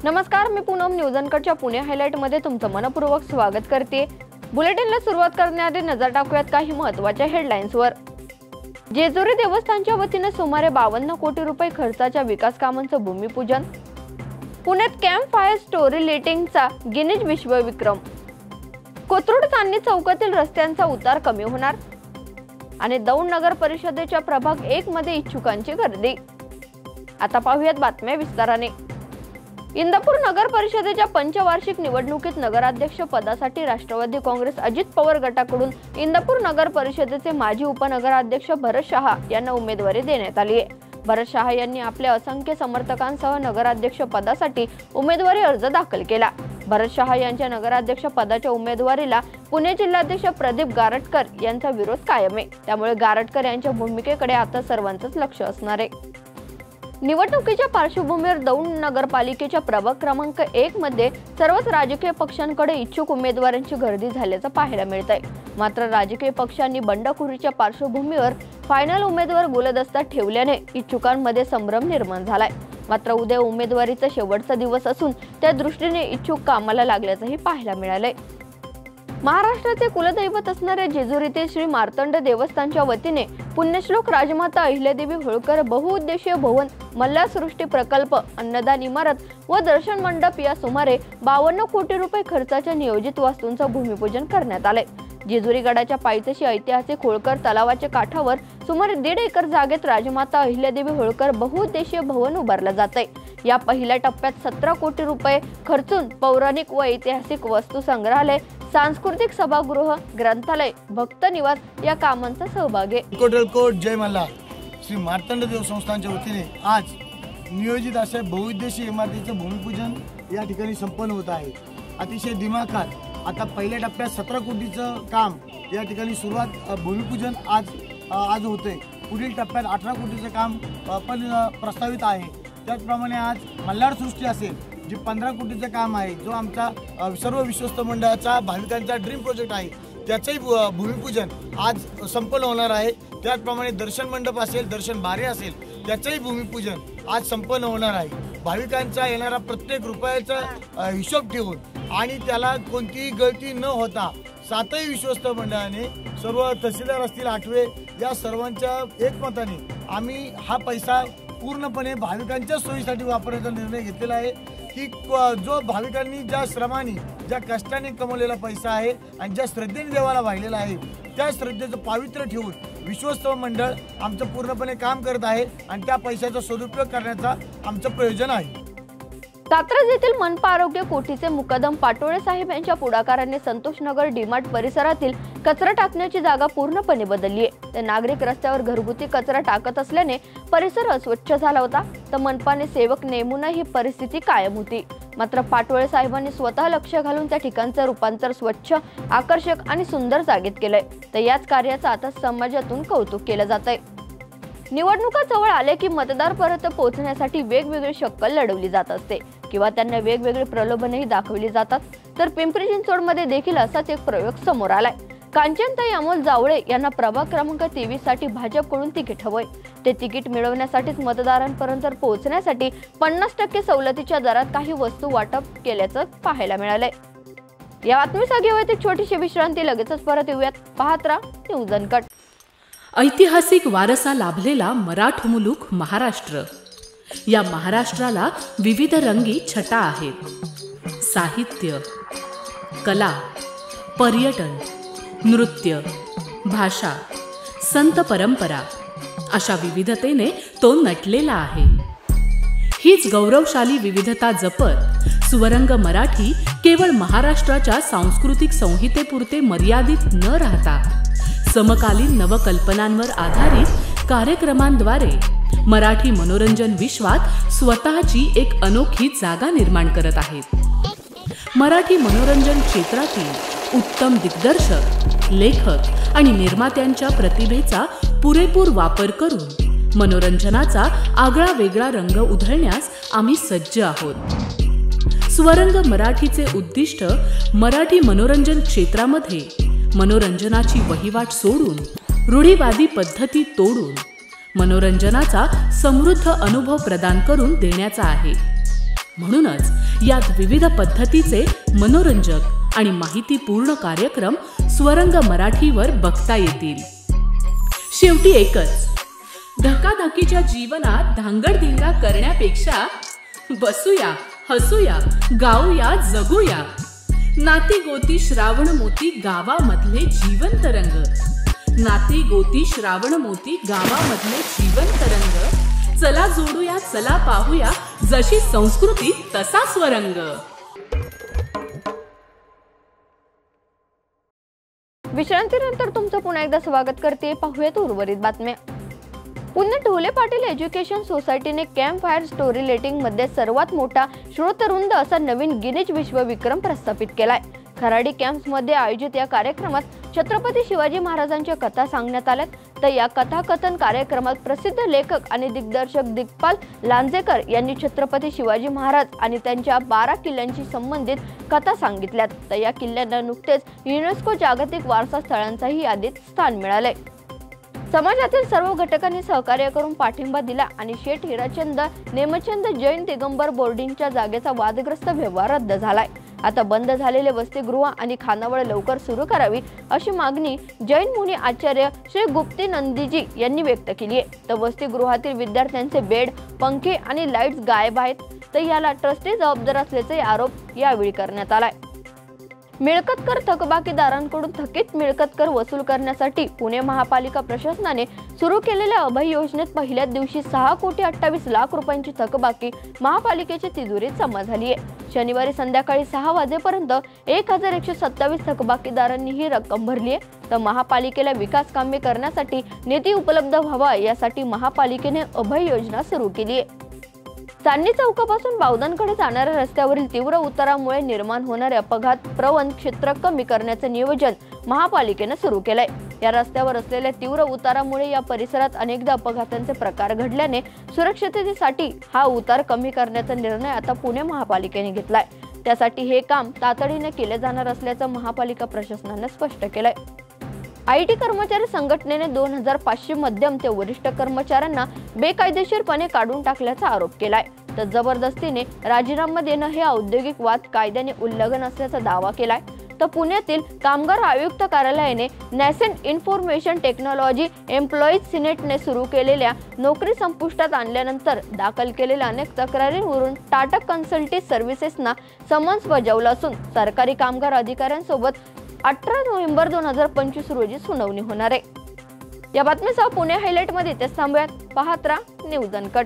नमस्कार, मी पूनम न्यूजनकडच्या पुणे हायलाइट मध्ये तुमचं मनपूर्वक स्वागत करते। बुलेटिनला सुरुवात करण्याआधी नजर टाकूयात काही महत्त्वाच्या हेडलाईन्सवर। जेजुरी देवस्थानच्या वतीने सुमारे 52 कोटी रुपये खर्चाच्या विकास कामांचं भूमिपूजन। पुण्यात कॅम्प फायर स्टोरी लेटिंगचा गिनीज विश्वविक्रम। कोथरूड चांदणी चौकातील रस्त्यांचा उतार कमी होणार आणि दौंड नगर परिषदेच्या प्रभाग 1 मध्ये इच्छुकांची गर्दी। आता पाहूयात बातम्या विस्ताराने। इंदापूर नगर परिषदेच्या पंचवार्षिक निवडणुकीत नगराध्यक्ष पदासाठी राष्ट्रवादी काँग्रेस अजित पवार गटाकडून इंदापूर नगर परिषदेचे माजी उपनगराध्यक्ष भरत शहा यांना उमेदवारी देण्यात आली आहे। भरत शहा यांनी आपल्या असंख्य समर्थकांसह नगराध्यक्ष पदासाठी उमेदवारी अर्ज दाखल केला। भरत शहा यांच्या नगराध्यक्ष पदाच्या उमेदवारीला पुणे जिल्हाध्यक्ष प्रदीप गारटकर यांचा विरोध कायम आहे। त्यामुळे गारटकर यांच्या भूमिकेकडे आता सर्वांचंच लक्ष असणार आहे। निवडणुकीच्या पार्श्वभूमीवर दौंड नगरपालिकेच्या प्रभाग क्रमांक 1 मध्ये सर्वच राजकीय पक्षांकडे इच्छुक उमेदवारांची गर्दी झाल्याचं पाहायला मिळतंय। मात्र राजकीय पक्षांनी बंडखोरीच्या पार्श्वभूमीवर फायनल उमेदवार गुलदस्त्यात ठेवल्याने इच्छुकांमध्ये संभ्रम निर्माण झालाय। मात्र उद्या उमेदवारीचा शेवटचा दिवस असून त्या दृष्टीने इच्छुक कामाला लागल्याचंही पाहायला मिळालंय। महाराष्ट्राचे कुलदैवत असणारे जेजुरीतील श्री मार्तंड देवस्थानच्या वतीने पुण्यश्लोक राजमाता अहिल्यादेवी होळकर बहुउद्देशीय भवन, मल्लासृष्टी प्रकल्प, अन्नदान इमारत व दर्शन मंडप या सुमारे 52 कोटी रुपये खर्चाच्या नियोजित वास्तूंचं भूमिपूजन करण्यात आले। जेजुरी गडाच्या पायथ्याशी ऐतिहासिक होळकर तलावाच्या काठावर सुमारे 1.5 एकर जागेत राजमाता अहिल्यादेवी होळकर बहुउद्देशीय भवन उभारलं जातंय। या पहिल्या टप्प्यात 17 कोटी रुपये खर्चून पौराणिक व ऐतिहासिक वस्तू संग्रहालय, सांस्कृतिक सभागृह, ग्रंथालय, भक्त निवास या कामांचा सहभाग आहे। कोट जय मल्हार श्री मार्तंड देव संस्थानच्या वतीने आज नियोजित अशा बहुउद्देशीय इमारतीचं भूमिपूजन या ठिकाणी संपन्न होत आहे। अतिशय दिमाखात आता पहिल्या टप्प्यात 17 कोटीचं काम या ठिकाणी सुरुवात भूमिपूजन आज होते। पुढील टप्प्यात 18 कोटीचं काम पण प्रस्तावित आहे। त्याचप्रमाणे आज मल्हार सृष्टी असेल जे 15 कोटीचं काम आहे, जो आमचा सर्व विश्वस्त मंडळाचा भाविकांचा ड्रीम प्रोजेक्ट आहे, त्याचंही भूमिपूजन आज संपन्न होणार आहे। त्याचप्रमाणे दर्शन मंडप असेल, दर्शन बारे असेल, त्याचंही भूमिपूजन आज संपन्न होणार आहे। भाविकांचा येणारा प्रत्येक रुपयाचा हिशोब ठेवून आणि त्याला कोणतीही गळती न होता 7ही विश्वस्त मंडळाने, सर्व तहसीलदार असतील 8वे, या सर्वांच्या एकमताने आम्ही हा पैसा पूर्णपणे भाविकांच्या सोयीसाठी वापरण्याचा निर्णय घेतलेला आहे की जो भाविकांनी ज्या श्रमाने, ज्या कष्टाने कमवलेला पैसा आहे आणि ज्या श्रद्धेने देवाला वाहिलेला आहे, त्या श्रद्धेचं पावित्र्य ठेवून विश्वस्त मंडळ आमचं पूर्णपणे काम करत आहे आणि त्या पैशाचा सदुपयोग करण्याचा आमचं प्रयोजन आहे। कात्रज येथील मनपा आरोग्य कोठीचे मुकादम पाटोळे साहेब यांच्या पुढाकाराने संतोषनगर डीमार्ट परिसरातील कचरा टाकण्याची जागा पूर्णपणे बदलली आहे। नागरिक रस्त्यावर घरगुती कचरा टाकत असल्याने परिसर अस्वच्छ झाला होता, तर मनपाने सेवक नेमून ही परिस्थिती कायम होती। मात्र पाटोळे साहेबांनी स्वतः लक्ष घालून त्या ठिकाणचं रूपांतर स्वच्छ, आकर्षक आणि सुंदर जागेत केलंय। तर याच कार्याचं आता समाजातून कौतुक केलं जातंय। निवडणुका जवळ आले की मतदारापर्यंत पोहोचण्यासाठी वेगवेगळी शक्कल लढवली जात असते किंवा त्यांना वेगवेगळे प्रलोभनही दाखवली जातात। तर पिंपरी चिंचवडमध्ये देखील असाच एक प्रयोग समोर आलाय। कांचनताई अमोल जावळे यांना प्रभाग क्रमांक 23 साठी भाजपकडून तिकीट हवंय। ते तिकीट मिळवण्यासाठीच मतदारांपर्यंत पोहोचण्यासाठी 50% सवलतीच्या दरात काही वस्तू वाटप केल्याचं पाहायला मिळालंय। या बातमीसह घेऊयात एक छोटीशी विश्रांती, लगेचच परत येऊयात। पाहत राहा न्यूज अनकट। ऐतिहासिक वारसा लाभलेला मराठ मुलूक महाराष्ट्र। या महाराष्ट्राला विविध रंगी छटा आहेत। साहित्य, कला, पर्यटन, नृत्य, भाषा, संत परंपरा अशा विविधतेने तो नटलेला आहे। हीच गौरवशाली विविधता जपत सुवरंग मराठी केवळ महाराष्ट्राच्या सांस्कृतिक संहितेपुरते मर्यादित न राहता समकालीन नवकल्पनांवर आधारित कार्यक्रमांद्वारे मराठी मनोरंजन विश्वात स्वतःची एक अनोखी जागा निर्माण करत आहेत। मराठी मनोरंजन क्षेत्रातील उत्तम दिग्दर्शक, लेखक आणि निर्मात्यांच्या प्रतिभेचा पुरेपूर वापर करून मनोरंजनाचा आगळा वेगळा रंग उधळण्यास आम्ही सज्ज आहोत। स्वरंग मराठीचे उद्दिष्ट मराठी मनोरंजन क्षेत्रामध्ये मनोरंजनाची वहिवाट सोडून, रूढीवादी पद्धती तोडून मनोरंजनाचा समृद्ध अनुभव प्रदान करून देण्याचा आहे। म्हणूनच यात विविध पद्धतीचे मनोरंजक आणि माहितीपूर्ण कार्यक्रम स्वरंग मराठीवर बघता येतील। शेवटी एकच, धकाधकीच्या जीवनात धांगडधिंगा करण्यापेक्षा बसूया, हसूया, गाऊया, जगूया। नाती गोती श्रावण मोती गावामधले जिवंत रंग, नाती गोती श्रावण मोती गावामधले जिवंत रंग। चला जोडूया, चला पाहूया, जशी संस्कृती तसा स्वरंग। विश्रांतीनंतर तुमचं पुन्हा एकदा स्वागत करते। पाहूयात उर्वरित बातम्या। पुणे ढोले पाटील एज्युकेशन सोसायटीने कॅम्प फायर स्टोरी लेटिंग मध्ये सर्वात मोठा श्रोतरुंद असा नवीन गिनीज विश्वविक्रम प्रस्थापित केलाय। खराडी कॅम्प्स मध्ये आयोजित या कार्यक्रमात छत्रपती शिवाजी महाराजांच्या कथा सांगण्यात आल्या। तर या कथाकथन कार्यक्रमात प्रसिद्ध लेखक आणि दिग्दर्शक दिग्पाल लांजेकर यांनी छत्रपती शिवाजी महाराज आणि त्यांच्या 12 किल्ल्यांशी संबंधित कथा सांगितल्यात। तर या किल्ल्यांना नुकतेच युनेस्को जागतिक वारसा स्थळांचाही यादीत स्थान मिळाले। समाजातील सर्व घटकांनी सहकार्य करून पाठिंबा दिला आणि शेठ हिराचंद नेमचंद जैन दिगंबर बोर्डिंगच्या जागेचा वादग्रस्त व्यवहार रद्द झालाय। आता बंद झालेले वसतिगृह आणि खानावळ लवकर सुरू करावी अशी मागणी जैन मुनी आचार्य श्री गुप्ती नंदीजी यांनी व्यक्त केली आहे। तर वसतिगृहातील विद्यार्थ्यांचे बेड, पंखे आणि लाईट्स गायब आहेत। तर याला ट्रस्टी जबाबदार असल्याचे आरोप यावेळी करण्यात आलाय। मिळकत कर थकबाकीदारांकडून थकीत मिळकत कर वसूल करण्यासाठी पुणे महापालिका प्रशासनाने सुरू केलेल्या अभय योजनेत पहिल्याच दिवशी 6,28,00,000 रुपयांची थकबाकी महापालिकेची तिजोरीत जमा झाली आहे। शनिवारी संध्याकाळी 6 वाजेपर्यंत 1,127 थकबाकीदारांनी ही रक्कम भरली आहे। तर महापालिकेला विकास कामे करण्यासाठी निधी उपलब्ध व्हावा यासाठी महापालिकेने अभय योजना सुरू केली आहे। चांदणी चौकापासून बावधनकडे जाणाऱ्या रस्त्यावरील तीव्र उतारामुळे निर्माण होणारे अपघात प्रवण क्षेत्र कमी करण्याचे नियोजन महापालिकेने सुरू केलंय। या रस्त्यावर असलेल्या तीव्र उतारामुळे या परिसरात अनेकदा अपघातांचे प्रकार घडल्याने सुरक्षिततेसाठी हा उतार कमी करण्याचा निर्णय आता पुणे महापालिकेने घेतलाय। त्यासाठी हे काम तातडीने केले जाणार असल्याचं महापालिका प्रशासनाने स्पष्ट केलंय। आयटी कर्मचारी संघटनेने 2,500 मध्यम ते वरिष्ठ कर्मचाऱ्यांना बेकायदेशीरपणे काढून टाकल्याचा आरोप केलाय। तर जबरदस्तीने राजीनामा देणं हे औद्योगिक वाद कायद्याने उल्लंघन असल्याचा दावा केलाय। तर पुण्यातील कामगार आयुक्त कार्यालयाने नॅसेंट इन्फॉर्मेशन टेक्नॉलॉजी एम्प्लॉईज सिनेटने सुरू केलेल्या नोकरी संपुष्टात आणल्यानंतर दाखल केलेल्या अनेक तक्रारींवरून टाटा कन्सल्टी सर्व्हिसेसना समन्स बजावलं असून सरकारी कामगार अधिकाऱ्यांसोबत 18 नोव्हेंबर 2025 रोजी सुनावणी होणार आहे। या बातमीसह पुणे हायलाइट मध्ये ते थांबूयात। पाहत राहा न्यूज अनकट।